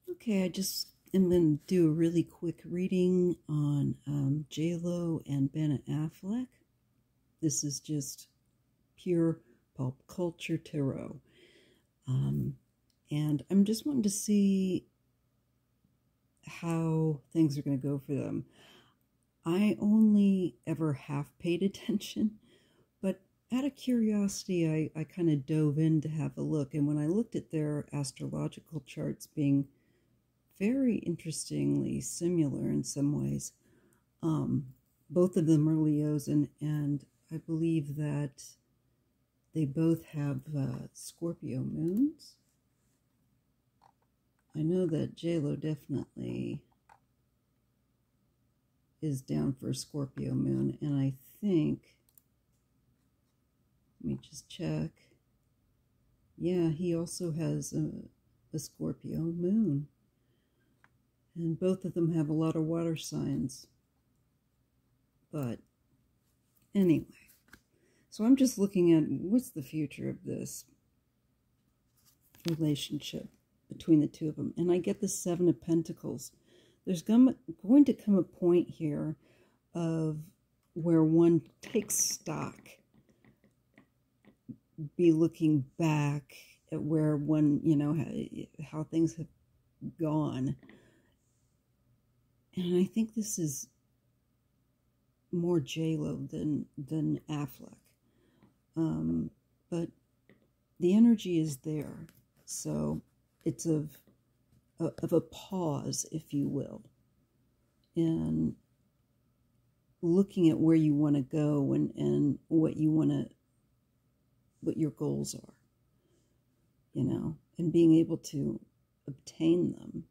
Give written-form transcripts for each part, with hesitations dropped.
Okay, I just am going to do a really quick reading on J-Lo and Ben Affleck. This is just pure pop culture tarot. And I'm just wanting to see how things are going to go for them. I only ever half paid attention, but out of curiosity, I kind of dove in to have a look. And when I looked at their astrological charts being very interestingly similar in some ways, both of them are Leos, and I believe that they both have Scorpio moons. I know that J-Lo definitely is down for a Scorpio moon, and I think, let me just check. Yeah, he also has a Scorpio moon. And both of them have a lot of water signs. But anyway, so I'm just looking at what's the future of this relationship between the two of them. And I get the Seven of Pentacles. There's going to come a point here of where one takes stock, be looking back at where one, how things have gone. And I think this is more J-Lo than Affleck. But the energy is there. So it's of a pause, if you will, in looking at where you want to go and what your goals are, and being able to obtain them,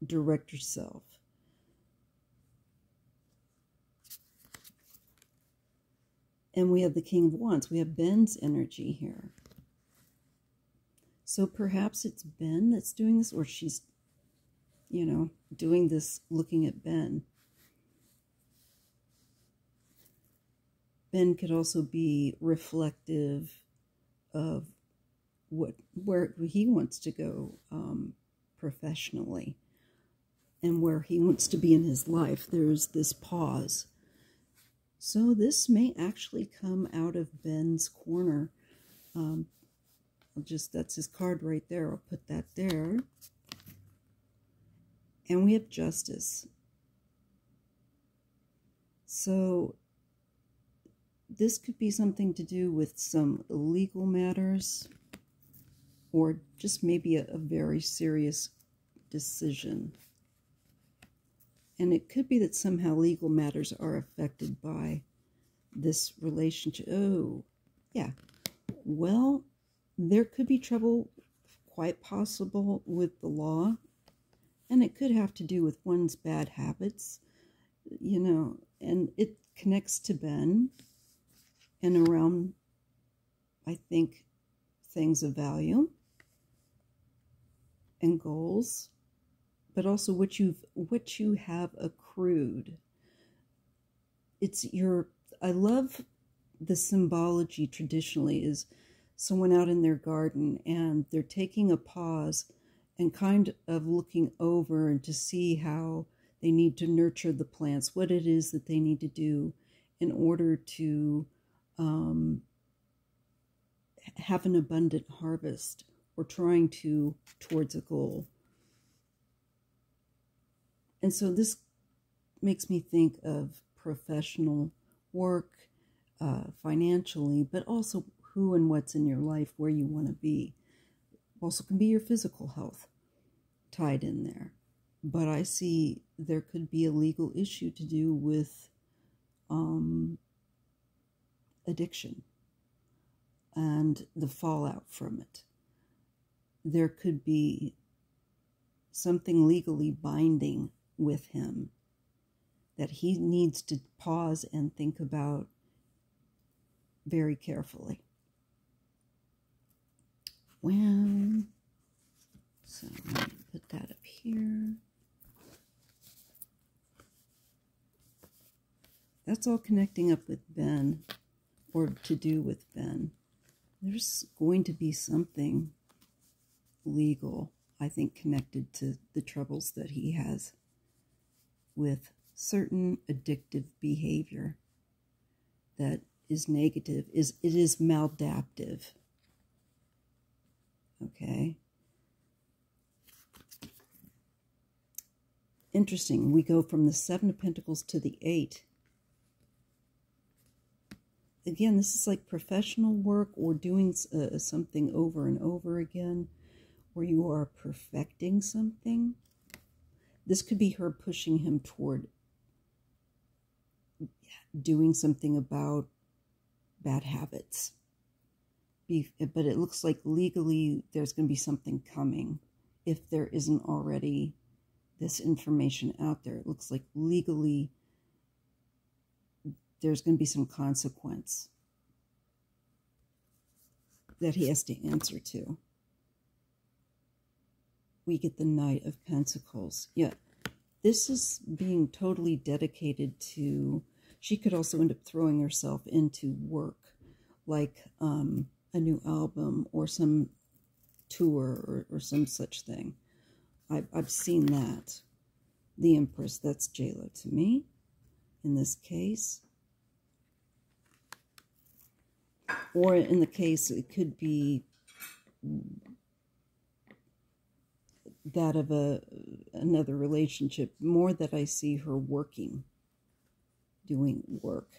direct yourself. And we have the King of Wands. We have Ben's energy here. So perhaps it's Ben that's doing this, or she's, doing this looking at Ben. Ben could also be reflective of where he wants to go professionally and where he wants to be in his life. There's this pause. So this may actually come out of Ben's corner. That's his card right there. I'll put that there. And we have Justice. So this could be something to do with some legal matters, or just maybe a very serious decision. And it could be that somehow legal matters are affected by this relationship. Oh, yeah. Well, there could be trouble, quite possible, with the law. And it could have to do with one's bad habits, and it connects to Ben and around, I think, things of value and goals, but also what you have accrued. I love the symbology traditionally is someone out in their garden and they're taking a pause and kind of looking over and to see how they need to nurture the plants, what it is that they need to do in order to have an abundant harvest, or trying towards a goal. And so this makes me think of professional work, financially, but also who and what's in your life, where you want to be. Also can be your physical health tied in there. But I see there could be a legal issue to do with addiction and the fallout from it. There could be something legally binding with him that he needs to pause and think about very carefully. Well, so let me put that up here. That's all connecting up with Ben, or to do with Ben. There's going to be something legal I think, connected to the troubles that he has with certain addictive behavior that is negative. It is maladaptive. Okay. Interesting. We go from the Seven of Pentacles to the Eight. Again, this is like professional work or doing something over and over again, where you are perfecting something. This could be her pushing him toward doing something about bad habits. But it looks like legally there's going to be something coming if there isn't already this information out there. It looks like legally there's going to be some consequence that he has to answer to. We get the Knight of Pentacles. Yeah, this is being totally dedicated to... She could also end up throwing herself into work, like a new album or some tour or some such thing. I've seen that. The Empress, that's J-Lo to me in this case. Or in the case, it could be that of another relationship, more that I see her working, doing work.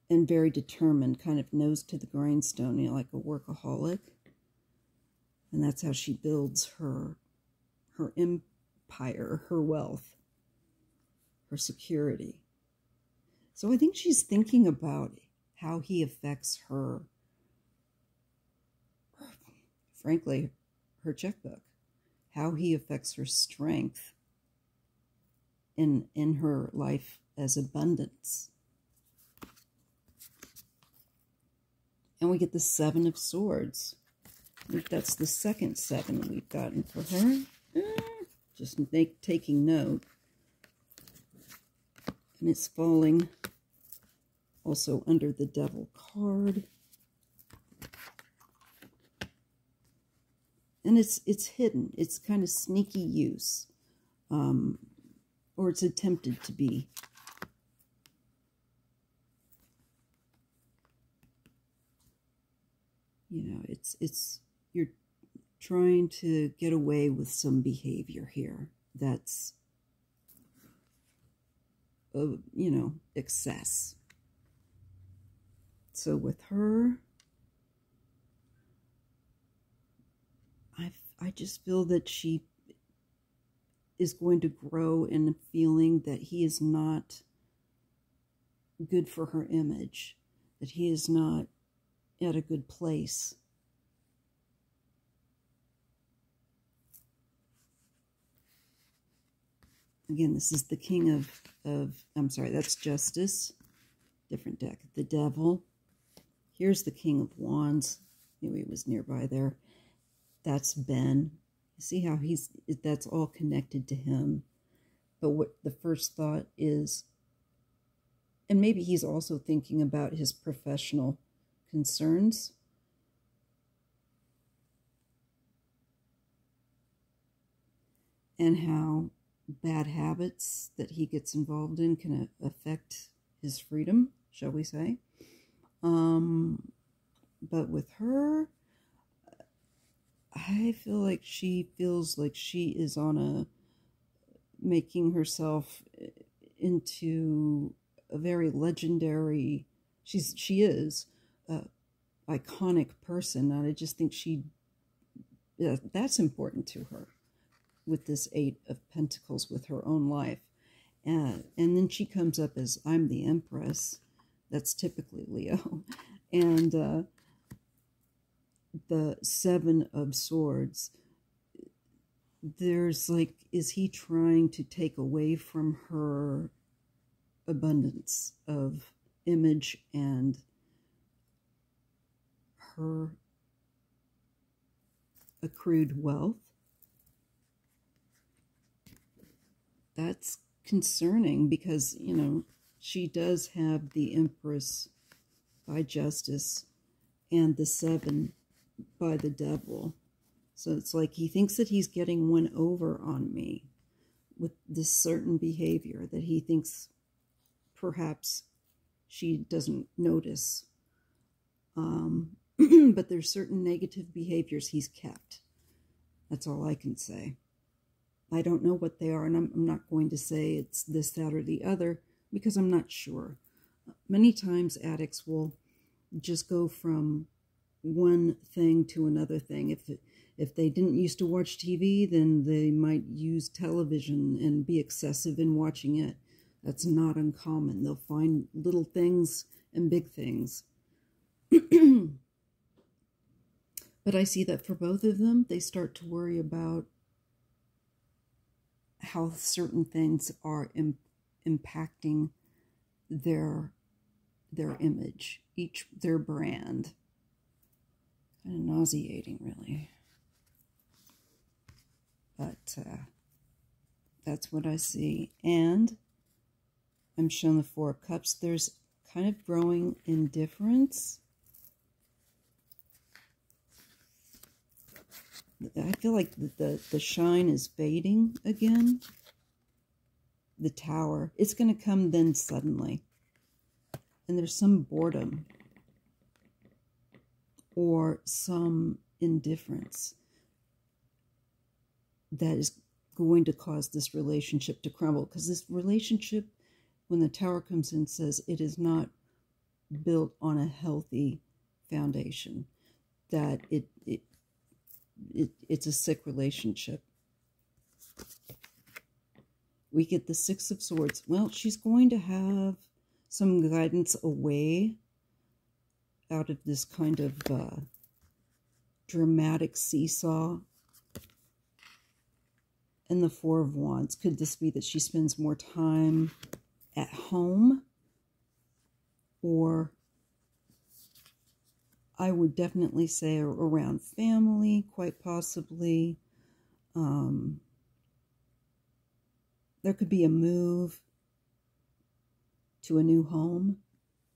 And very determined, kind of nose to the grindstone, you know, like a workaholic. And that's how she builds her empire, her wealth, her security. So I think she's thinking about how he affects her, frankly, her checkbook, how he affects her strength in her life as abundance. And we get the Seven of Swords. I think that's the second seven we've gotten for her. Just taking note. And it's falling also under the Devil card. And it's hidden. It's kind of sneaky use. Or it's attempted to be. You know, it's you're trying to get away with some behavior here that's, you know, excess. So with her, I just feel that she is going to grow in the feeling that he is not good for her image, that he is not at a good place. Again, this is the King of I'm sorry, that's Justice. Different deck. The Devil. Here's the King of Wands. Knew he was nearby there. That's Ben. You see how that's all connected to him. But what the first thought is, and maybe he's also thinking about his professional concerns. And how bad habits that he gets involved in can affect his freedom, shall we say. But with her, I feel like she feels like she is on making herself into a very legendary, she is iconic person, and I just think that's important to her with this Eight of Pentacles with her own life. And then she comes up as, I'm the Empress. That's typically Leo. And the Seven of Swords, there's like, is he trying to take away from her abundance of image and her accrued wealth? That's concerning because, you know, she does have the Empress by Justice, and the 7 by the devil. So it's like he thinks that he's getting one over on me with this certain behavior that he thinks perhaps she doesn't notice. But there's certain negative behaviors he's kept. That's all I can say. I don't know what they are, and I'm not going to say it's this, that, or the other, because I'm not sure. Many times addicts will just go from one thing to another thing. If they didn't used to watch TV, then they might use television and be excessive in watching it. That's not uncommon. They'll find little things and big things. But I see that for both of them, they start to worry about how certain things are impacting their image, their brand. Kind of nauseating, really. But that's what I see. And I'm shown the 4 of Cups. There's kind of growing indifference. I feel like the shine is fading again. The Tower. It's going to come then suddenly. And there's some boredom or some indifference that is going to cause this relationship to crumble. Because this relationship, when the Tower comes in, says it is not built on a healthy foundation. That it's a sick relationship. We get the 6 of Swords. Well, she's going to have some guidance away out of this kind of dramatic seesaw. And the 4 of Wands. Could this be that she spends more time at home? Or I would definitely say around family, quite possibly. There could be a move to a new home.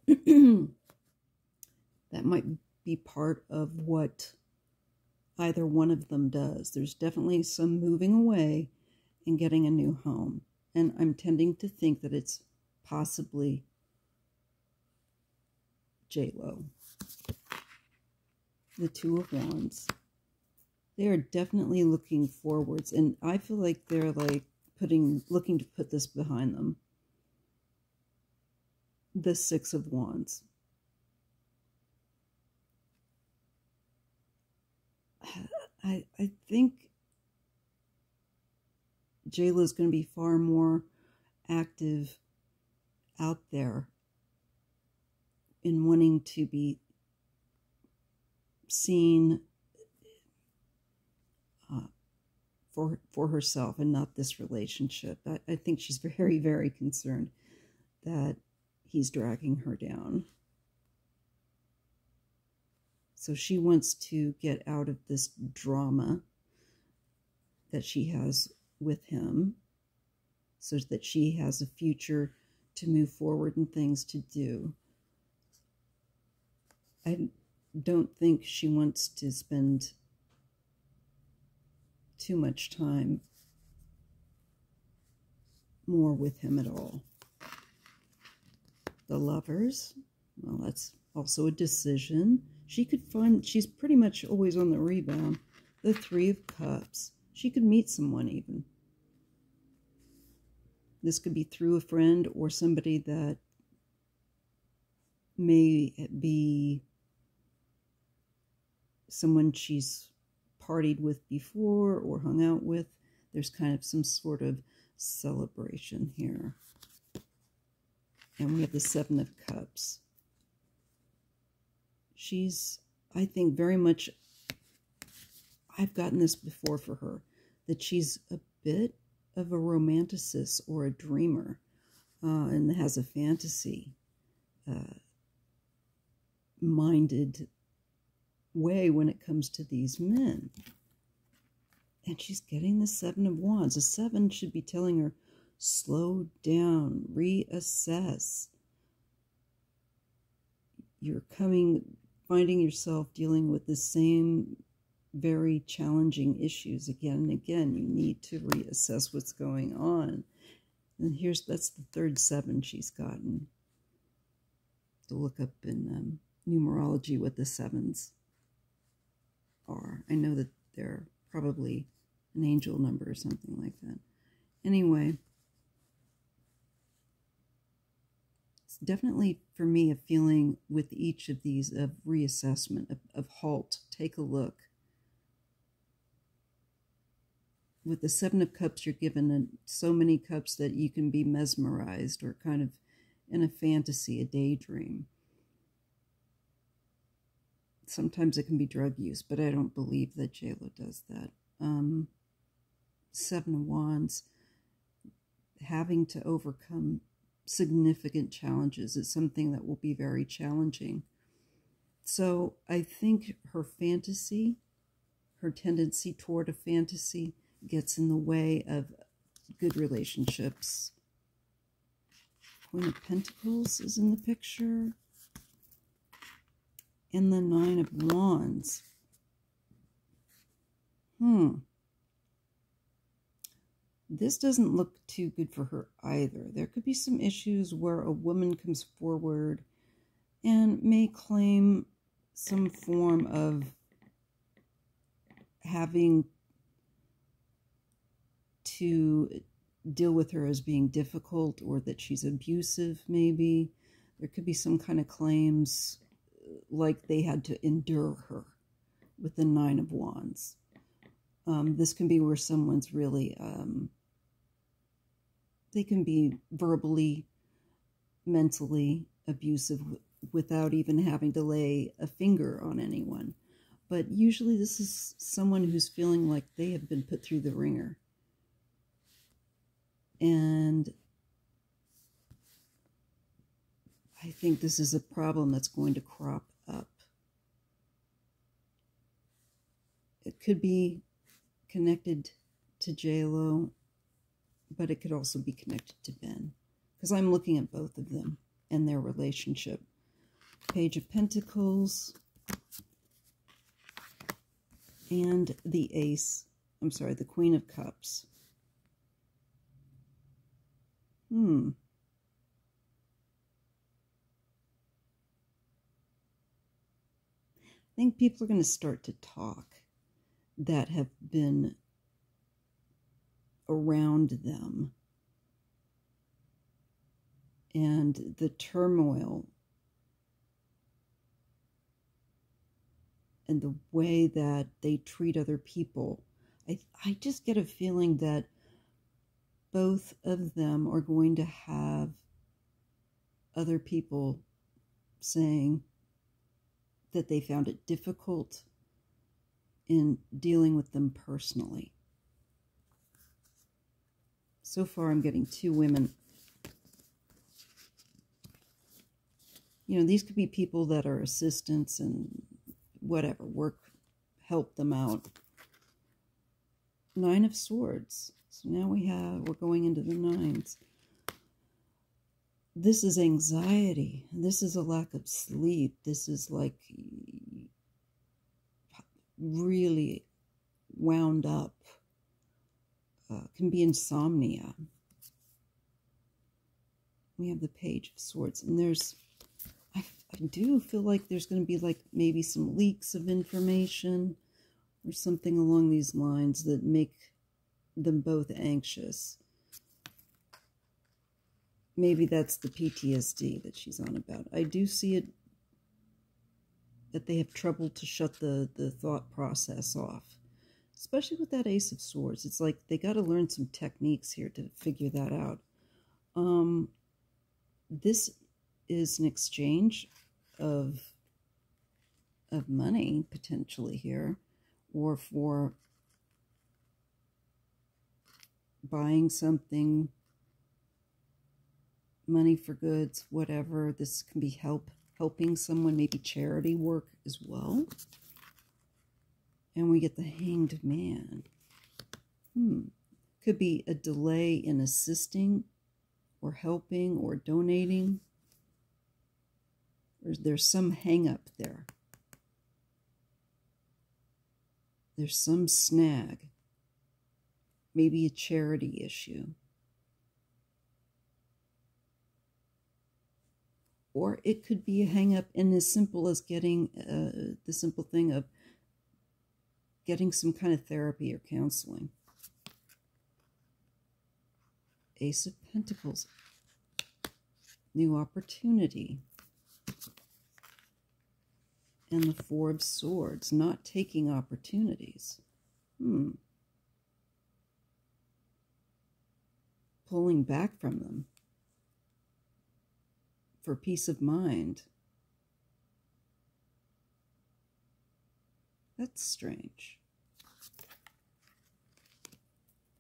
That might be part of what either one of them does. There's definitely some moving away and getting a new home. And I'm tending to think that it's possibly J-Lo. The 2 of Wands. They are definitely looking forwards, and I feel like they're like looking to put this behind them. The 6 of Wands. I think J-Lo is going to be far more active out there in wanting to be seen for herself and not this relationship. I think she's very, very concerned that he's dragging her down. So she wants to get out of this drama that she has with him so that she has a future to move forward and things to do. I don't think she wants to spend too much time more with him at all. The Lovers, well, that's also a decision. She could find, she's pretty much always on the rebound. The 3 of Cups. She could meet someone even. This could be through a friend or somebody that may be someone she's partied with before or hung out with. There's kind of some sort of celebration here. And we have the 7 of Cups. She's, I think, very much, I've gotten this before for her, that she's a bit of a romanticist or a dreamer and has a fantasy minded way when it comes to these men. And she's getting the 7 of Wands. The 7 should be telling her, slow down, reassess. You're finding yourself dealing with the same very challenging issues again and again. You need to reassess what's going on. And that's the third 7 she's gotten. To look up in numerology what the 7s are. I know that they're probably an angel number or something like that. Anyway, it's definitely for me a feeling with each of these of reassessment, of halt, take a look. With the 7 of Cups, you're given so many cups that you can be mesmerized or kind of in a fantasy, a daydream. Sometimes it can be drug use, but I don't believe that J-Lo does that. 7 of Wands, having to overcome significant challenges is something that will be very challenging. So I think her fantasy, her tendency toward a fantasy, gets in the way of good relationships. Queen of Pentacles is in the picture. And the 9 of Wands. This doesn't look too good for her either. There could be some issues where a woman comes forward and may claim some form of having to deal with her as being difficult, or that she's abusive, maybe. There could be some kind of claims like they had to endure her with the 9 of Wands. This can be where someone's really, they can be verbally, mentally abusive without even having to lay a finger on anyone. But usually this is someone who's feeling like they have been put through the ringer. And I think this is a problem that's going to crop up. It could be connected to J-Lo, but it could also be connected to Ben, because I'm looking at both of them and their relationship. Page of Pentacles and the the Queen of Cups. I think people are going to start to talk that have been around them, and the turmoil and the way that they treat other people. I just get a feeling that both of them are going to have other people saying that they found it difficult in dealing with them personally. So far, I'm getting 2 women. You know, these could be people that are assistants and whatever, help them out. 9 of Swords. So now we're going into the 9s. This is anxiety. This is a lack of sleep. This is like really wound up. Can be insomnia. We have the Page of Swords, and I do feel like there's going to be like maybe some leaks of information or something along these lines that make them both anxious. Maybe that's the PTSD that she's on about. I do see it, that they have trouble to shut the thought process off. Especially with that Ace of Swords. It's like they got to learn some techniques here to figure that out. This is an exchange of money, potentially here, or for buying something, money for goods, whatever. This can be helping someone, maybe charity work as well. And we get the Hanged Man. Could be a delay in assisting or helping or donating. There's some hang up there. There's some snag. Maybe a charity issue. Or it could be a hang-up in as simple as getting the simple thing of getting some kind of therapy or counseling. Ace of Pentacles. New opportunity. And the Four of Swords. Not taking opportunities. Pulling back from them. For peace of mind. That's strange.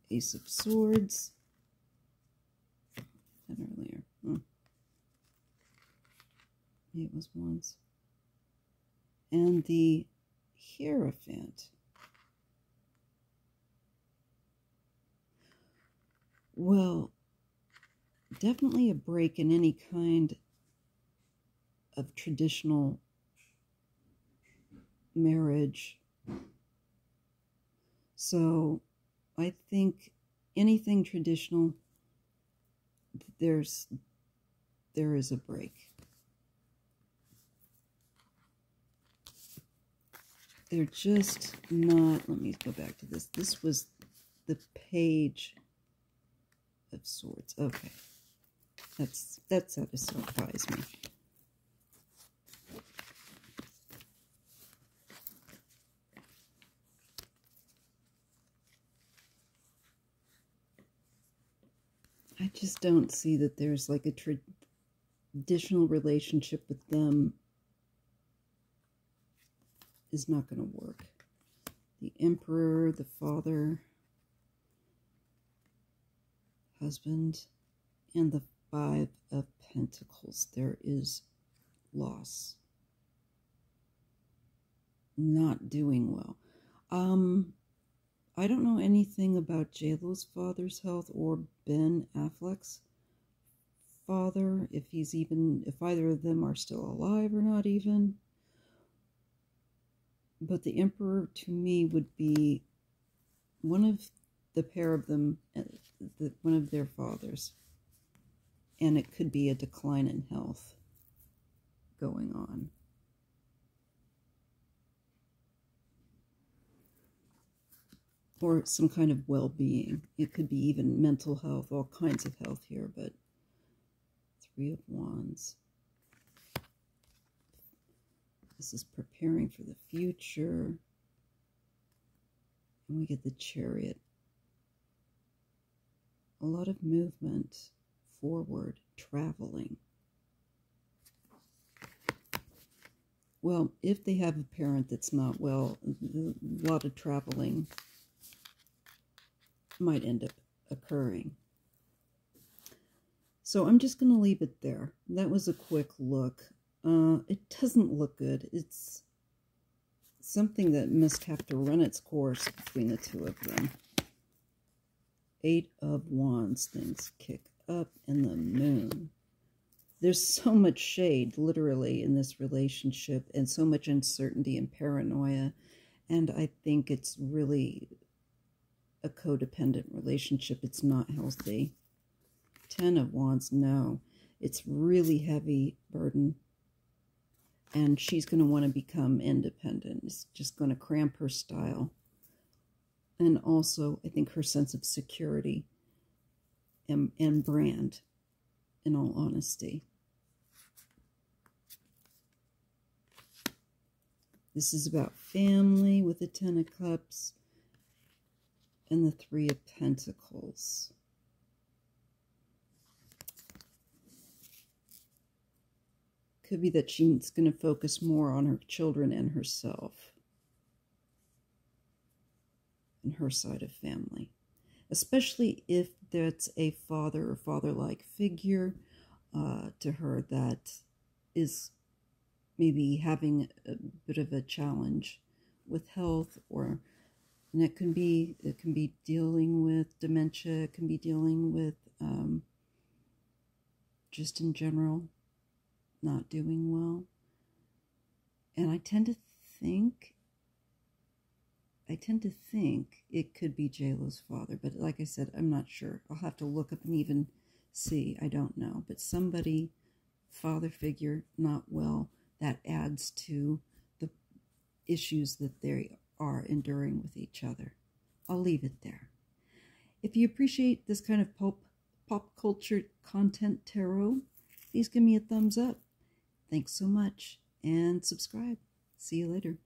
Ace of Swords. That earlier. Maybe it was Wands. And the Hierophant. Well, definitely a break in any kind of traditional marriage. So I think anything traditional, there is a break. They're just not, let me go back to this. This was the Page of Swords. Okay. That's how to surprise me. I just don't see that there's like a traditional relationship with them is not going to work. The Emperor, the father, husband, and the Five of Pentacles. There is loss. Not doing well. I don't know anything about J-Lo's father's health or Ben Affleck's father, if either of them are still alive or not even. But the Emperor, to me, would be one of the pair of them, one of their fathers. And it could be a decline in health going on. Or some kind of well-being. It could be even mental health, all kinds of health here, but Three of Wands. This is preparing for the future. And we get the Chariot. A lot of movement forward, traveling. Well, if they have a parent that's not well, a lot of traveling might end up occurring. So I'm just going to leave it there. That was a quick look. It doesn't look good. It's something that must have to run its course between the two of them. Eight of Wands, things kick up, and the Moon. There's so much shade, literally, in this relationship, and so much uncertainty and paranoia, and I think it's really a codependent relationship. It's not healthy. Ten of Wands, no. It's really heavy burden, and she's going to want to become independent. It's just going to cramp her style. And also, I think her sense of security and brand, in all honesty. This is about family with the Ten of Cups and the Three of Pentacles. Could be that she's going to focus more on her children and herself. And her side of family, especially if that's a father or father-like figure to her that is maybe having a bit of a challenge with health, and it can be dealing with dementia, it can be dealing with just in general not doing well. And I tend to think I tend to think it could be JLo's father, but like I said, I'm not sure. I'll have to look up and even see. I don't know. But somebody, father figure, not well, that adds to the issues that they are enduring with each other. I'll leave it there. If you appreciate this kind of pop culture content tarot, please give me a thumbs up. Thanks so much, and subscribe. See you later.